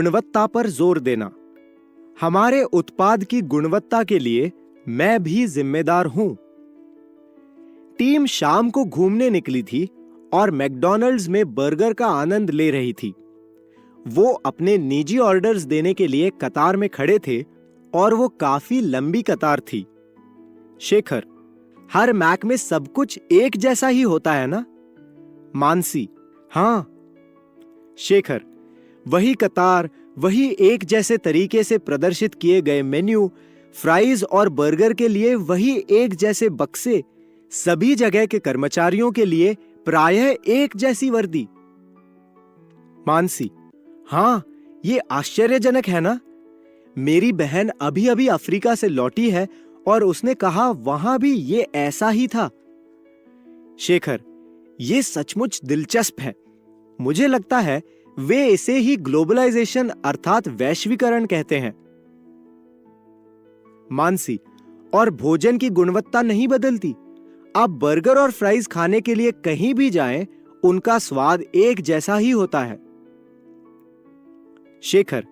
गुणवत्ता पर जोर देना। हमारे उत्पाद की गुणवत्ता के लिए मैं भी जिम्मेदार हूं। टीम शाम को घूमने निकली थी और मैकडॉनल्ड्स में बर्गर का आनंद ले रही थी। वो अपने निजी ऑर्डर्स देने के लिए कतार में खड़े थे और वो काफी लंबी कतार थी। शेखर, हर मैक में सब कुछ एक जैसा ही होता है ना? मानसी, हां। शेखर, वही कतार, वही एक जैसे तरीके से प्रदर्शित किए गए मेन्यू, फ्राइज और बर्गर के लिए वही एक जैसे बक्से, सभी जगह के कर्मचारियों के लिए प्रायः एक जैसी वर्दी। मानसी, हां, ये आश्चर्यजनक है ना? मेरी बहन अभी अभी अफ्रीका से लौटी है और उसने कहा वहां भी ये ऐसा ही था। शेखर, ये सचमुच दिलचस्प है। मुझे लगता है वे इसे ही ग्लोबलाइजेशन अर्थात वैश्वीकरण कहते हैं। मानसी, और भोजन की गुणवत्ता नहीं बदलती। आप बर्गर और फ्राइज खाने के लिए कहीं भी जाएं, उनका स्वाद एक जैसा ही होता है। शेखर,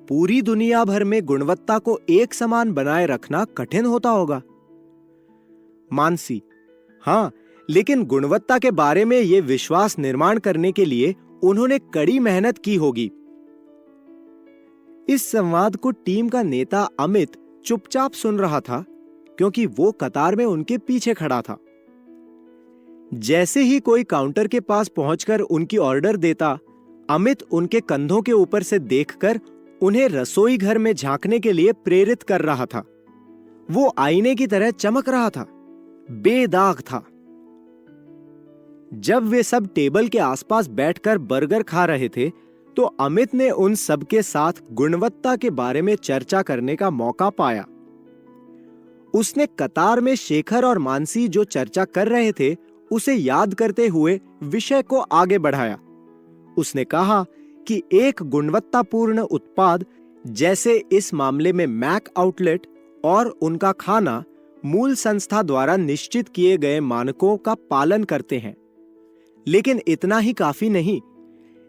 पूरी दुनिया भर में गुणवत्ता को एक समान बनाए रखना कठिन होता होगा। मानसी, हां, लेकिन गुणवत्ता के बारे में यह विश्वास निर्माण करने के लिए उन्होंने कड़ी मेहनत की होगी। इस संवाद को टीम का नेता अमित चुपचाप सुन रहा था, क्योंकि वो कतार में उनके पीछे खड़ा था। जैसे ही कोई काउंटर के पास पहुंचकर उनकी ऑर्डर देता, अमित उनके कंधों के ऊपर से देखकर उन्हें रसोई घर में झांकने के लिए प्रेरित कर रहा था। वो आईने की तरह चमक रहा था, बेदाग था। जब वे सब टेबल के आसपास बैठकर बर्गर खा रहे थे, तो अमित ने उन सब के साथ गुणवत्ता के बारे में चर्चा करने का मौका पाया। उसने कतार में शेखर और मानसी जो चर्चा कर रहे थे, उसे याद करते हुए विषय को आगे बढ़ाया। उसने कहा कि एक गुणवत्तापूर्ण उत्पाद, जैसे इस मामले में मैक आउटलेट और उनका खाना, मूल संस्था द्वारा निश्चित किए गए मानकों का पालन करते हैं। लेकिन इतना ही काफी नहीं।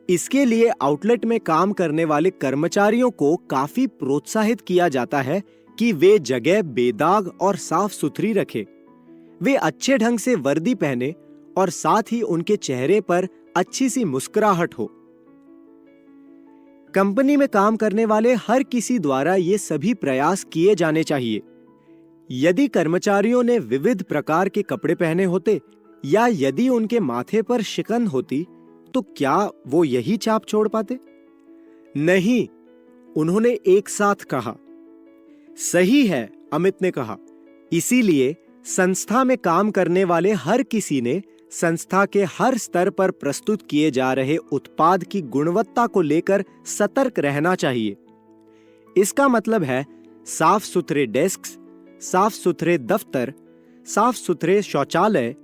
इसके लिए आउटलेट में काम करने वाले कर्मचारियों को काफी प्रोत्साहित किया जाता है कि वे जगह बेदाग और साफ सुथरी रखें। वे अच्छे ढंग से वर्दी पहने और साथ ही उनके चेहरे पर अच्छी सी मुस्कुराहट हो। कंपनी में काम करने वाले हर किसी द्वारा ये सभी प्रयास किए जाने चाहिए। यदि कर्मचारियों ने विविध प्रकार के कपड़े पहने होते या यदि उनके माथे पर शिकन होती, तो क्या वो यही छाप छोड़ पाते? नहीं, उन्होंने एक साथ कहा। सही है, अमित ने कहा। इसीलिए संस्था में काम करने वाले हर किसी ने संस्था के हर स्तर पर प्रस्तुत किए जा रहे उत्पाद की गुणवत्ता को लेकर सतर्क रहना चाहिए। इसका मतलब है साफ सुथरे डेस्क, साफ सुथरे दफ्तर, साफ सुथरे शौचालय,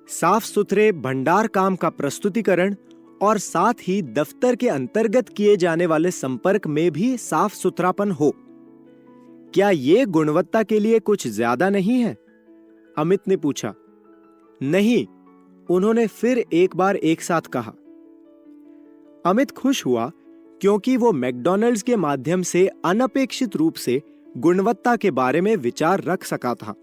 साफ सुथरे भंडार काम का प्रस्तुतिकरण और साथ ही दफ्तर के अंतर्गत किए जाने वाले संपर्क में भी साफ सुथरापन हो। क्या यह गुणवत्ता के लिए कुछ ज्यादा नहीं है? अमित ने पूछा। नहीं, उन्होंने फिर एक बार एक साथ कहा। अमित खुश हुआ क्योंकि वो मैकडॉनल्ड्स के माध्यम से अनपेक्षित रूप से गुणवत्ता के बारे में विचार रख सका था।